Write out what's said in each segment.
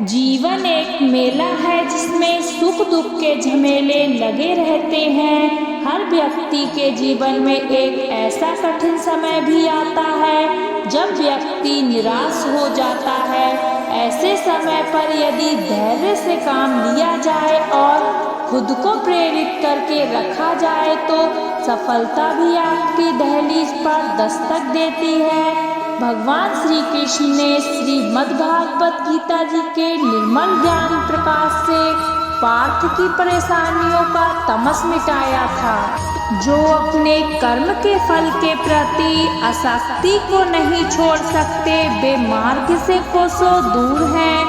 जीवन एक मेला है जिसमें सुख दुख के झमेले लगे रहते हैं। हर व्यक्ति के जीवन में एक ऐसा कठिन समय भी आता है जब व्यक्ति निराश हो जाता है। ऐसे समय पर यदि धैर्य से काम लिया जाए और खुद को प्रेरित करके रखा जाए तो सफलता भी आपकी दहलीज पर दस्तक देती है। भगवान श्री कृष्ण ने श्रीमद्भागवत गीता जी के निर्मल ज्ञान प्रकाश से पार्थ की परेशानियों का तमस मिटाया था। जो अपने कर्म के फल के प्रति आसक्ति को नहीं छोड़ सकते वे मार्ग से कोसों दूर हैं।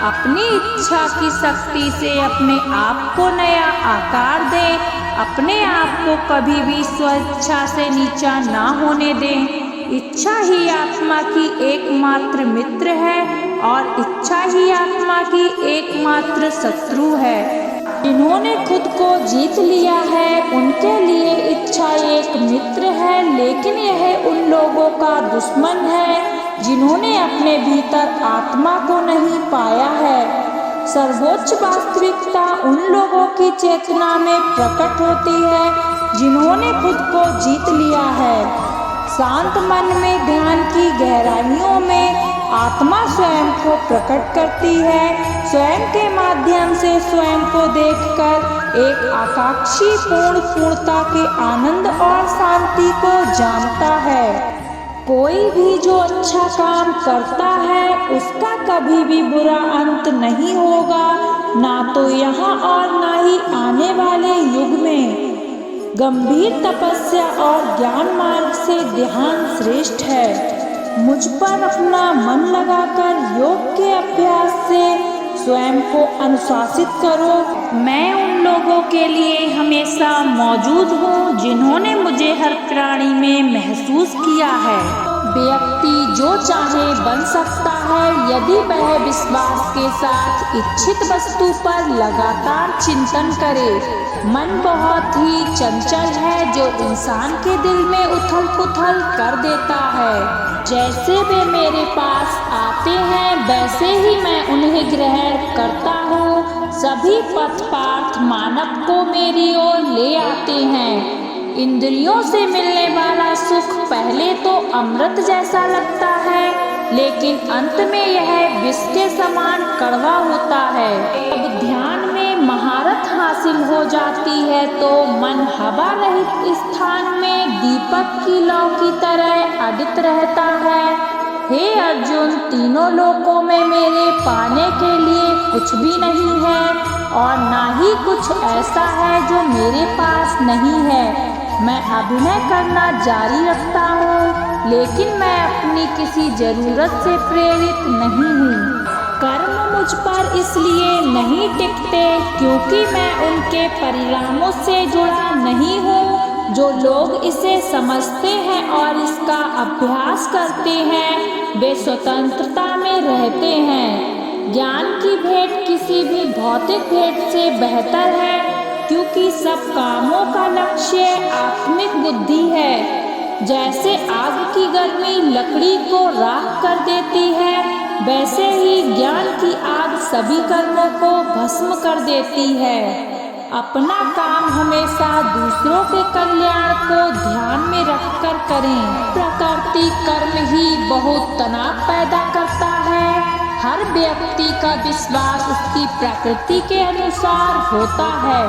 अपनी इच्छा की शक्ति से अपने आप को नया आकार दें। अपने आप को कभी भी स्वेच्छा से नीचा ना होने दें। इच्छा ही आत्मा की एकमात्र मित्र है और इच्छा ही आत्मा की एकमात्र शत्रु है। जिन्होंने खुद को जीत लिया है उनके लिए इच्छा एक मित्र है, लेकिन यह उन लोगों का दुश्मन है जिन्होंने अपने भीतर आत्मा को नहीं पाया है। सर्वोच्च वास्तविकता उन लोगों की चेतना में प्रकट होती है जिन्होंने खुद को जीत लिया है। शांत मन में ध्यान की गहराइयों में आत्मा स्वयं को प्रकट करती है। स्वयं के माध्यम से स्वयं को देखकर एक आकांक्षी पूर्णता के आनंद और शांति को जानता है। कोई भी जो अच्छा काम करता है उसका कभी भी बुरा अंत नहीं होगा, ना तो यहाँ और ना ही आने वाले युग में। गंभीर तपस्या और ज्ञान मार्ग से ध्यान श्रेष्ठ है। मुझ पर अपना मन लगाकर योग के अभ्यास से स्वयं को अनुशासित करो। मैं उन लोगों के लिए हमेशा मौजूद हूँ जिन्होंने मुझे हर प्राणी में महसूस किया है। व्यक्ति जो चाहे बन सकता है यदि वह विश्वास के साथ इच्छित वस्तु पर लगातार चिंतन करे। मन बहुत ही चंचल है जो इंसान के दिल में उथल पुथल कर देता है। जैसे वे मेरे पास आते हैं वैसे ही मैं उन्हें ग्रहण करता हूँ। सभी पथ पार्थ मानव को मेरी ओर ले आते हैं। इंद्रियों से मिलने वाला सुख पहले तो अमृत जैसा लगता है, लेकिन अंत में यह विष के समान कड़वा होता है। अब ध्यान में महारत हासिल हो जाती है तो मन हवा रहित स्थान में दीपक की लौ की तरह अडित रहता है। हे अर्जुन, तीनों लोकों में मेरे पाने के लिए कुछ भी नहीं है और ना ही कुछ ऐसा है जो मेरे पास नहीं है। मैं अभिनय करना जारी रखता हूँ, लेकिन मैं अपनी किसी जरूरत से प्रेरित नहीं हूँ। कर्म मुझ पर इसलिए नहीं टिकते क्योंकि मैं उनके परिणामों से जुड़ा नहीं हूँ। जो लोग इसे समझते हैं और इसका अभ्यास करते हैं वे स्वतंत्रता में रहते हैं। ज्ञान की भेंट किसी भी भौतिक भेंट से बेहतर है क्योंकि सब कामों का लक्ष्य आत्मिक बुद्धि है। जैसे आग की गर्मी लकड़ी को राख कर देती है, वैसे ही ज्ञान की आग सभी कर्मों को भस्म कर देती है। अपना काम हमेशा दूसरों के कल्याण को ध्यान में रखकर करें। प्रकृति कर्म ही बहुत तनाव पैदा करता है। हर व्यक्ति का विश्वास उसकी प्रकृति के अनुसार होता है।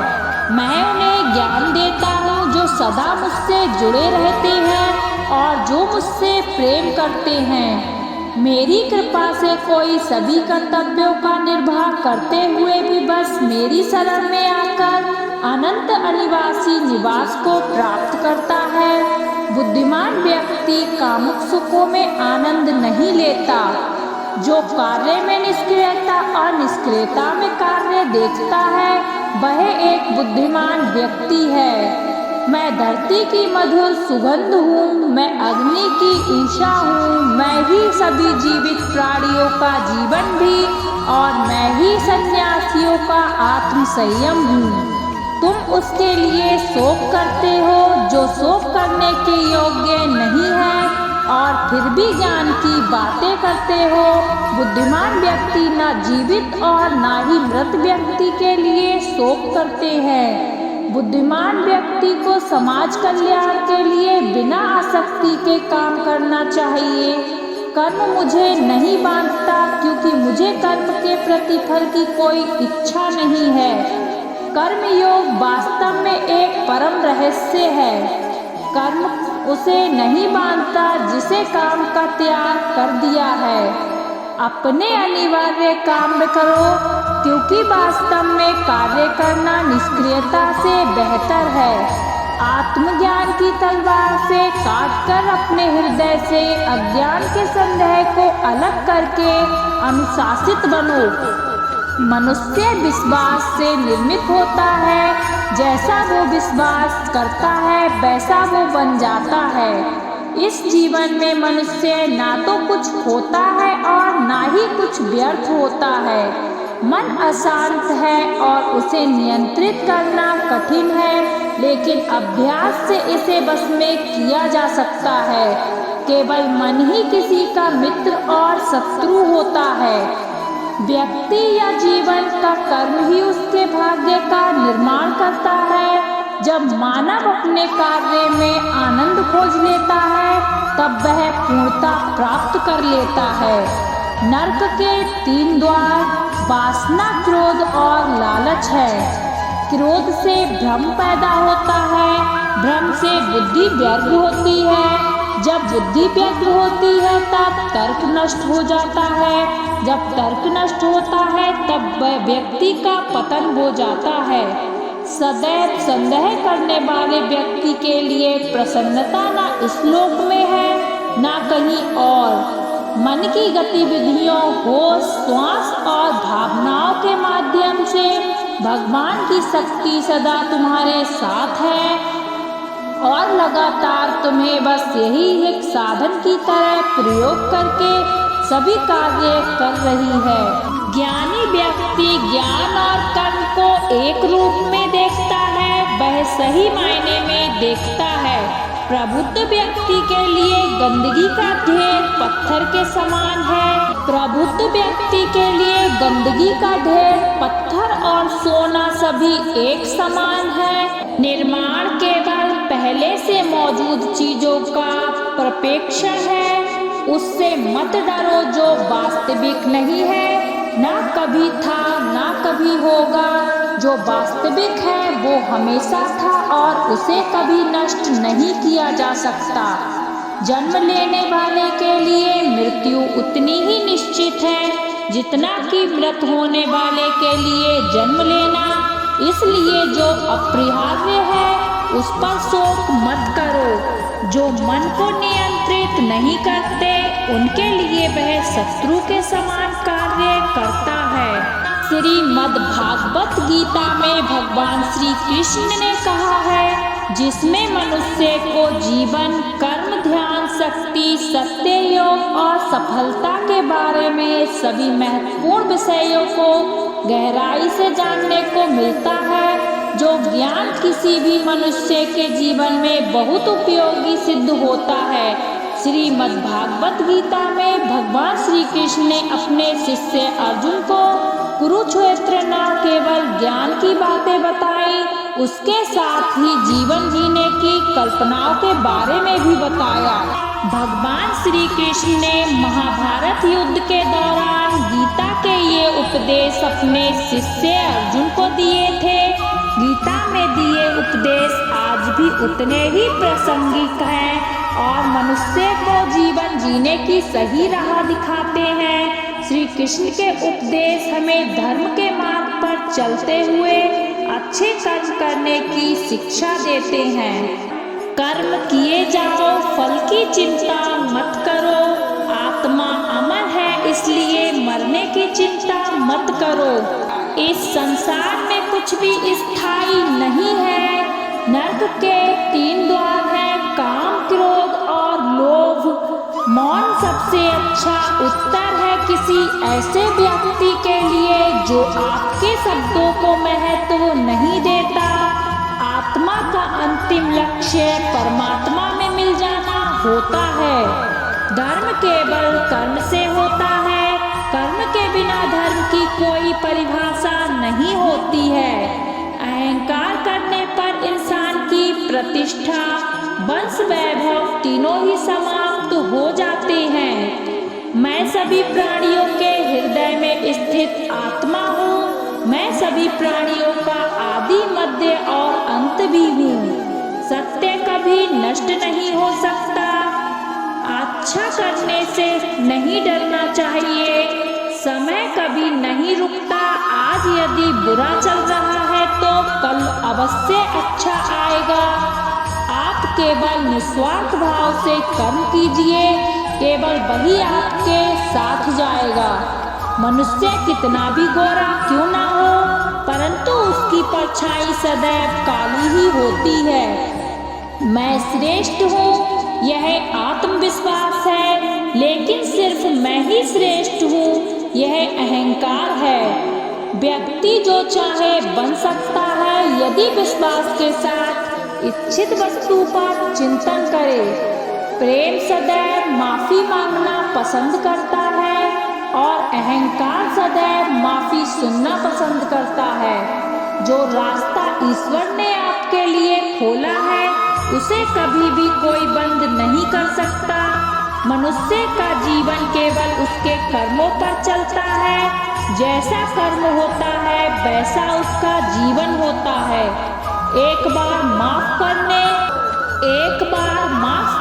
मैं उन्हें ज्ञान देता हूँ जो सदा मुझसे जुड़े रहते हैं और जो मुझसे प्रेम करते हैं। मेरी कृपा से कोई सभी कर्तव्यों का निर्वाह करते हुए भी बस मेरी शरण में आकर अनंत अनिवासी निवास को प्राप्त करता है। बुद्धिमान व्यक्ति कामुक सुखों में आनंद नहीं लेता। जो कार्य में निष्क्रियता और निष्क्रियता में कार्य देखता है वह एक बुद्धिमान व्यक्ति है। मैं धरती की मधुर सुगंध हूँ, मैं अग्नि की ईशा हूँ, मैं ही सभी जीवित प्राणियों का जीवन भी और मैं ही सन्यासियों का आत्म संयम हूँ। तुम उसके लिए शोक करते हो जो शोक करने के योग्य नहीं है। और फिर भी ज्ञान की बातें करते हो। बुद्धिमान व्यक्ति न जीवित और न ही मृत व्यक्ति के लिए शोक करते हैं। बुद्धिमान व्यक्ति को समाज कल्याण के लिए बिना आसक्ति के काम करना चाहिए। कर्म मुझे नहीं बांधता क्योंकि मुझे कर्म के प्रतिफल की कोई इच्छा नहीं है। कर्म योग वास्तव में एक परम रहस्य है। कर्म उसे नहीं बांधता जिसे काम का त्याग कर दिया है। अपने अनिवार्य काम करो क्योंकि वास्तव में कार्य करना निष्क्रियता से बेहतर है। आत्मज्ञान की तलवार से काटकर अपने हृदय से अज्ञान के संदेह को अलग करके अनुशासित बनो। मनुष्य विश्वास से निर्मित होता है। जैसा वो विश्वास करता है वैसा वो बन जाता है। इस जीवन में मनुष्य ना तो कुछ होता है और ना ही कुछ व्यर्थ होता है। मन अशांत है और उसे नियंत्रित करना कठिन है, लेकिन अभ्यास से इसे बस में किया जा सकता है। केवल मन ही किसी का मित्र और शत्रु होता है। व्यक्ति या जीवन का कर्म ही उसके भाग्य का निर्माण करता है। जब मानव अपने कार्य में आनंद खोज लेता है तब वह पूर्णता प्राप्त कर लेता है। नरक के 3 द्वार वासना, क्रोध और लालच है। क्रोध से भ्रम पैदा होता है, भ्रम से बुद्धि व्यर्थ होती है। जब बुद्धि व्यर्थ होती है तब तर्क नष्ट हो जाता है। जब तर्क नष्ट होता है तब व्यक्ति का पतन हो जाता है। सदैव संदेह करने वाले व्यक्ति के लिए प्रसन्नता न इस लोक में है न कहीं और। मन की गतिविधियों, होश, श्वास और भावनाओं के माध्यम से भगवान की शक्ति सदा तुम्हारे साथ है और लगातार तुम्हें बस यही एक साधन की तरह प्रयोग करके सभी कार्य कर रही है। ज्ञानी व्यक्ति ज्ञान और कर्म को एक रूप में देखता है, वह सही मायने में देखता है। प्रबुद्ध व्यक्ति के लिए गंदगी का ढेर पत्थर के समान है। प्रबुद्ध व्यक्ति के लिए गंदगी का ढेर पत्थर और सोना सभी एक समान है। निर्माण केवल पहले से मौजूद चीजों का प्रक्षेपण है। उससे मत डरो जो वास्तविक नहीं है, ना कभी था ना कभी होगा। जो वास्तविक है वो हमेशा था और उसे कभी नष्ट नहीं किया जा सकता। जन्म लेने वाले के लिए मृत्यु उतनी ही निश्चित है जितना कि मृत होने वाले के लिए जन्म लेना। इसलिए जो अपरिहार्य है उस पर शोक मत करो। जो मन को नियंत्रित नहीं करते उनके लिए वह शत्रु के समान कार्य करता है। श्रीमद् भागवत गीता में भगवान श्री कृष्ण ने कहा है, जिसमें मनुष्य को जीवन, कर्म, ध्यान, शक्ति, सत्य योग और सफलता के बारे में सभी महत्वपूर्ण विषयों को गहराई से जानने को मिलता है। जो ज्ञान किसी भी मनुष्य के जीवन में बहुत उपयोगी सिद्ध होता है। श्रीमद् भागवत गीता में भगवान श्री कृष्ण ने अपने शिष्य अर्जुन को कुरुक्षेत्र न केवल ज्ञान की बातें बताई, उसके साथ ही जीवन जीने की कल्पनाओं के बारे में भी बताया। भगवान श्री कृष्ण ने महाभारत युद्ध के दौरान गीता के ये उपदेश अपने शिष्य अर्जुन को दिए थे। गीता में दिए उपदेश आज भी उतने ही प्रासंगिक हैं और मनुष्य को जीवन जीने की सही राह दिखाते हैं। श्री कृष्ण के उपदेश हमें धर्म के मार्ग पर चलते हुए अच्छे कर्म करने की शिक्षा देते हैं। कर्म किए जाओ, फल की चिंता मत करो। आत्मा अमर है, इसलिए मरने की चिंता मत करो। इस संसार में कुछ भी स्थायी नहीं है। नरक के 3 द्वार हैं, काम, क्रोध और लोभ। मौन सबसे अच्छा उत्तर है किसी ऐसे व्यक्ति के लिए जो आपके शब्दों को महत्व नहीं देता। आत्मा का अंतिम लक्ष्य परमात्मा में मिल जाना होता है। धर्म केवल कर्म से होता है। कर्म के बिना धर्म की कोई परिभाषा नहीं होती है। अहंकार करने पर इंसान की प्रतिष्ठा, वंश वैभव तीनों ही समाप्त हो जाते हैं। मैं सभी प्राणियों के हृदय में स्थित आत्मा हूँ। मैं सभी प्राणियों का आदि, मध्य और अंत भी हूँ। सत्य कभी नष्ट नहीं हो सकता। अच्छा करने से नहीं डरना चाहिए। समय कभी नहीं रुकता। आज यदि बुरा चल रहा है तो कल अवश्य अच्छा आएगा। आप केवल निस्वार्थ भाव से कर्म कीजिए, केवल वही आपके साथ जाएगा। मनुष्य कितना भी गोरा क्यों ना हो, परंतु उसकी परछाई सदैव काली ही होती है। मैं श्रेष्ठ हूँ, यह आत्मविश्वास है, लेकिन सिर्फ मैं ही श्रेष्ठ हूँ, यह अहंकार है। व्यक्ति जो चाहे बन सकता है यदि विश्वास के साथ इच्छित वस्तु पर चिंतन करे। प्रेम सदैव माफी मांगना पसंद करता है और अहंकार सदैव माफी सुनना पसंद करता है। जो रास्ता ईश्वर ने आपके लिए खोला है उसे कभी भी कोई बंद नहीं कर सकता। मनुष्य का जीवन केवल उसके कर्मों पर चलता है। जैसा कर्म होता है वैसा उसका जीवन होता है। एक बार माफ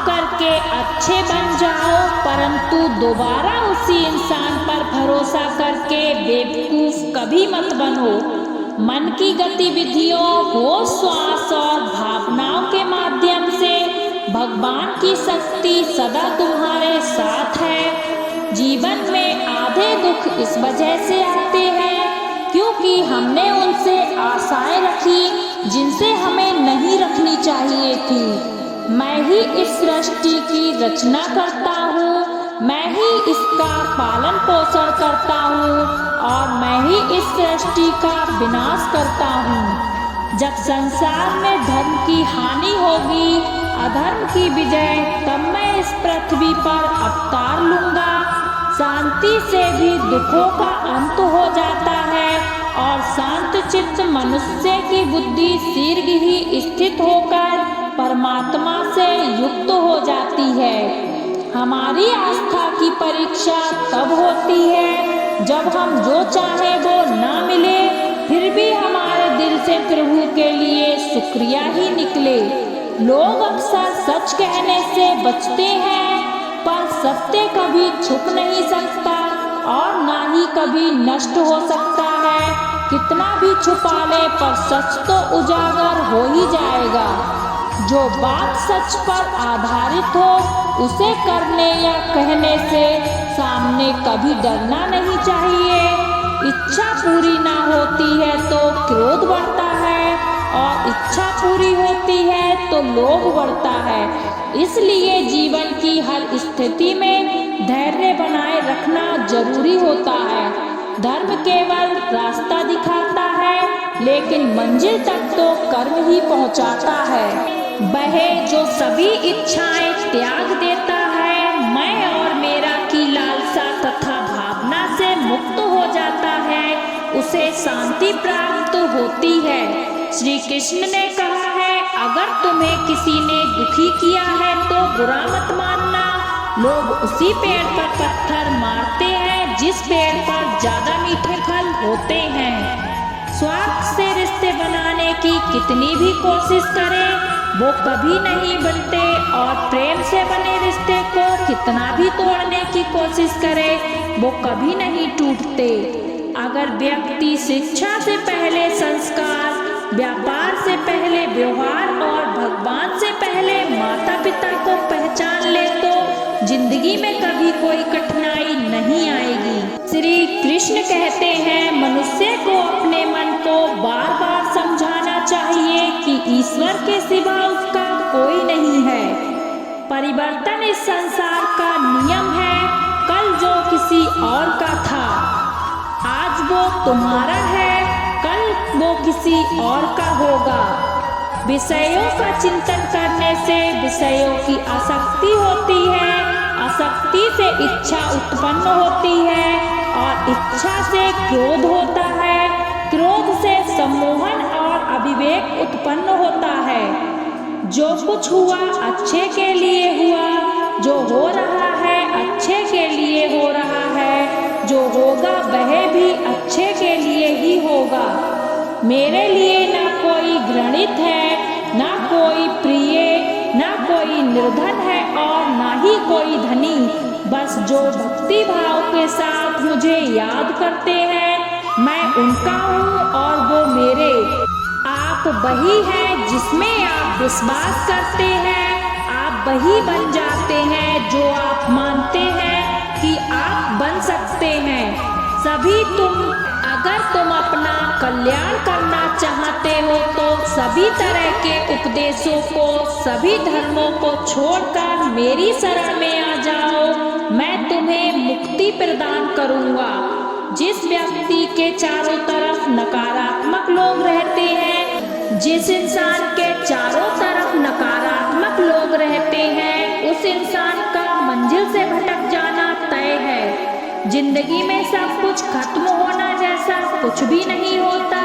करके अच्छे बन जाओ, परंतु दोबारा उसी इंसान पर भरोसा करके बेवकूफ कभी मत बनो। मन की गतिविधियों, होश, श्वास और भावनाओं के माध्यम से भगवान की शक्ति सदा तुम्हारे साथ है। जीवन में आधे दुख इस वजह से आते हैं क्योंकि हमने उनसे आशाएं रखी जिनसे हमें नहीं रखनी चाहिए थी। मैं ही इस सृष्टि की रचना करता हूँ, मैं ही इसका पालन पोषण करता हूँ और मैं ही इस सृष्टि का विनाश करता हूँ। जब संसार में धर्म की हानि होगी, अधर्म की विजय, तब मैं इस पृथ्वी पर अवतार लूंगा। शांति से भी दुखों का अंत हो जाता है और शांत चित्त मनुष्य की बुद्धि शीघ्र ही स्थित होकर परमात्मा से युक्त हो जाती है। हमारी आस्था की परीक्षा तब होती है जब हम जो चाहे वो ना मिले, फिर भी हमारे दिल से प्रभु के लिए शुक्रिया ही निकले। लोग अक्सर सच कहने से बचते हैं, पर सत्य कभी छुप नहीं सकता और ना ही कभी नष्ट हो सकता है। कितना भी छुपा ले पर सच तो उजागर हो ही जाएगा। जो बात सच पर आधारित हो उसे करने या कहने से सामने कभी डरना नहीं चाहिए। इच्छा पूरी ना होती है तो क्रोध बढ़ता है और इच्छा पूरी होती है तो लोभ बढ़ता है। इसलिए जीवन की हर स्थिति में धैर्य बनाए रखना जरूरी होता है। धर्म केवल रास्ता दिखाता है, लेकिन मंजिल तक तो कर्म ही पहुंचाता है। वह जो सभी इच्छाएं त्याग देता है, मैं और मेरा की लालसा तथा भावना से मुक्त हो जाता है, उसे शांति प्राप्त होती है। श्री कृष्ण ने कहा है, अगर तुम्हें किसी ने दुखी किया है तो बुरा मत मानना। लोग उसी पेड़ पर पत्थर मारते हैं जिस पेड़ पर ज्यादा मीठे फल होते हैं। स्वार्थ से रिश्ते बनाने की कितनी भी कोशिश करें वो कभी नहीं बनते और प्रेम से बने रिश्ते को कितना भी तोड़ने की कोशिश करे वो कभी नहीं टूटते। अगर व्यक्ति शिक्षा से पहले संस्कार, व्यापार से पहले व्यवहार और भगवान से पहले माता पिता को पहचान ले तो जिंदगी में कभी कोई कठिनाई नहीं आएगी। श्री कृष्ण कहते हैं, मनुष्य को अपने मन को बार बार समझाना चाहिए कि ईश्वर के सिवा उसका कोई नहीं है। परिवर्तन इस संसार का नियम है। कल जो किसी और का था, आज वो तुम्हारा है, कल वो किसी और का होगा। विषयों का चिंतन करने से विषयों की आसक्ति होती है आसक्ति से इच्छा उत्पन्न होती है और इच्छा से क्रोध होता है। क्रोध से सम्मोहन और अविवेक उत्पन्न होता है। जो कुछ हुआ अच्छे के लिए हुआ, जो हो रहा है अच्छे के लिए हो रहा है, जो होगा वह भी अच्छे के लिए ही होगा। मेरे लिए ना कोई घृणित है, ना कोई प्रिय, ना कोई निर्धन है और ना ही कोई धनी। बस जो भक्ति भाव के साथ मुझे याद करते हैं, मैं उनका हूँ और वो मेरे। आप वही हैं जिसमें आप विश्वास करते हैं। आप वही बन जाते हैं जो आप मानते हैं कि आप बन सकते हैं। सभी अगर तुम अपना कल्याण करना चाहते हो तो सभी तरह के उपदेशों को, सभी धर्मों को छोड़कर मेरी शरण में आ जाओ। मैं तुम्हें मुक्ति प्रदान करूंगा। जिस व्यक्ति के चारों तरफ नकारात्मक लोग रहते हैं, जिस इंसान के चारों तरफ नकारात्मक लोग रहते हैं, उस इंसान का मंजिल से भटक जाना तय है। जिंदगी में सब कुछ खत्म होना जैसा कुछ भी नहीं होता।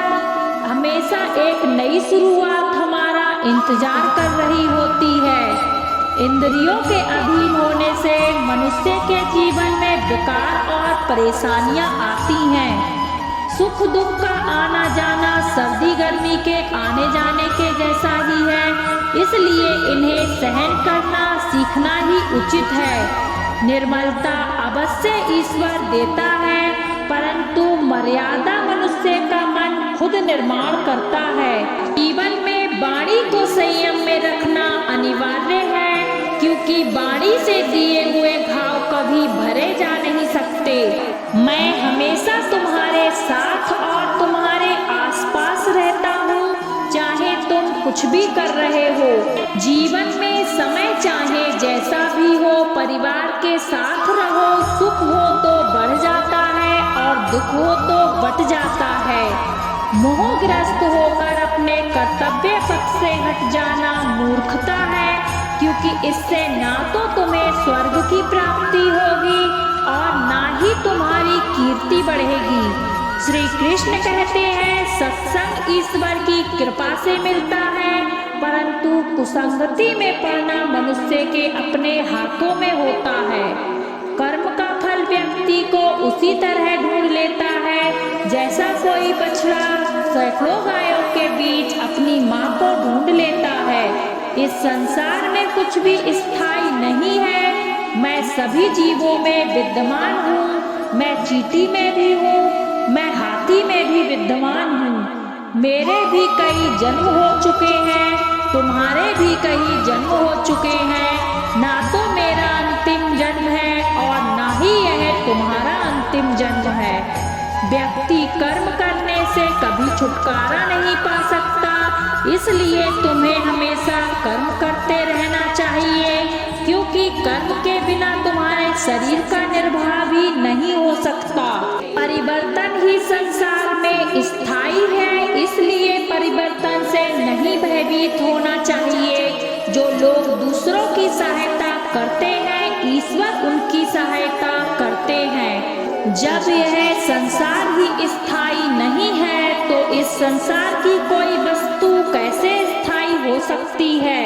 हमेशा एक नई शुरुआत हमारा इंतजार कर रही होती है। इंद्रियों के अधीन होने से मनुष्य के जीवन में विकार और परेशानियां आती हैं। सुख दुख का आना जाना सर्दी गर्मी के आने जाने के जैसा ही है, इसलिए इन्हें सहन करना सीखना ही उचित है। निर्मलता अवश्य ईश्वर देता है, परंतु मर्यादा मनुष्य का मन खुद निर्माण करता है। जीवन में वाणी को संयम में रखना अनिवार्य है, क्योंकि वाणी से दिए हुए घाव कभी भरे जा नहीं सकते। मैं हमेशा तुम्हारे साथ और तुम्हारे आसपास रहता हूँ, चाहे तुम कुछ भी कर रहे हो। जीवन में समय चाहे जैसा भी हो, परिवार के साथ रहो। सुख हो तो बढ़ जाता है और दुख हो तो बट जाता है। मोहग्रस्त होकर अपने कर्तव्य पथ से हट जाना मूर्खता है, क्योंकि इससे ना तो तुम्हें स्वर्ग की प्राप्ति होगी और ना ही तुम्हारी कीर्ति बढ़ेगी। श्री कृष्ण कहते हैं, सत्संग ईश्वर की कृपा से मिलता है, परंतु कुसंगति में पड़ना मनुष्य के अपने हाथों में होता है। कर्म का फल व्यक्ति को उसी तरह ढूंढ लेता है जैसा कोई बछड़ा सैकड़ों गायों के बीच अपनी माँ को ढूंढ लेता है। इस संसार में कुछ भी स्थायी नहीं है। मैं सभी जीवों में विद्यमान हूँ। मैं चींटी में भी हूँ, मैं हाथी में भी विद्यमान हूँ। मेरे भी कई जन्म हो चुके हैं, तुम्हारे भी कई जन्म हो चुके हैं। ना तो मेरा अंतिम जन्म है और ना ही यह तुम्हारा अंतिम जन्म है। व्यक्ति कर्म करने से कभी छुटकारा नहीं पा सकता, इसलिए तुम्हें हमेशा कर्म करते रहना चाहिए, क्योंकि कर्म के बिना तुम्हारे शरीर का निर्वाह भी नहीं हो सकता। परिवर्तन ही संसार में स्थायी है, इसलिए परिवर्तन से नहीं भयभीत होना चाहिए। जो लोग दूसरों की सहायता करते हैं, ईश्वर उनकी सहायता करते हैं। जब यह संसार ही स्थायी नहीं है, तो इस संसार की कोई वस्तु कैसे स्थायी हो सकती है।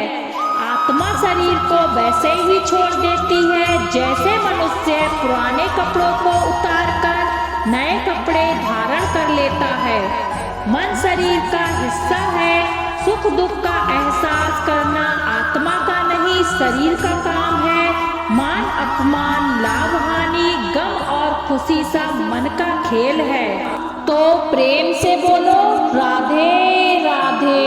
आत्मा शरीर को वैसे ही छोड़ देती है जैसे मनुष्य पुराने कपड़ों को उतारकर नए कपड़े धारण कर लेता है। मन शरीर का हिस्सा है। सुख दुख का एहसास करना आत्मा का नहीं, शरीर का काम है। मान अपमान, लाभ हानि, गम और खुशी सब मन का खेल है। तो प्रेम से बोलो राधे राधे।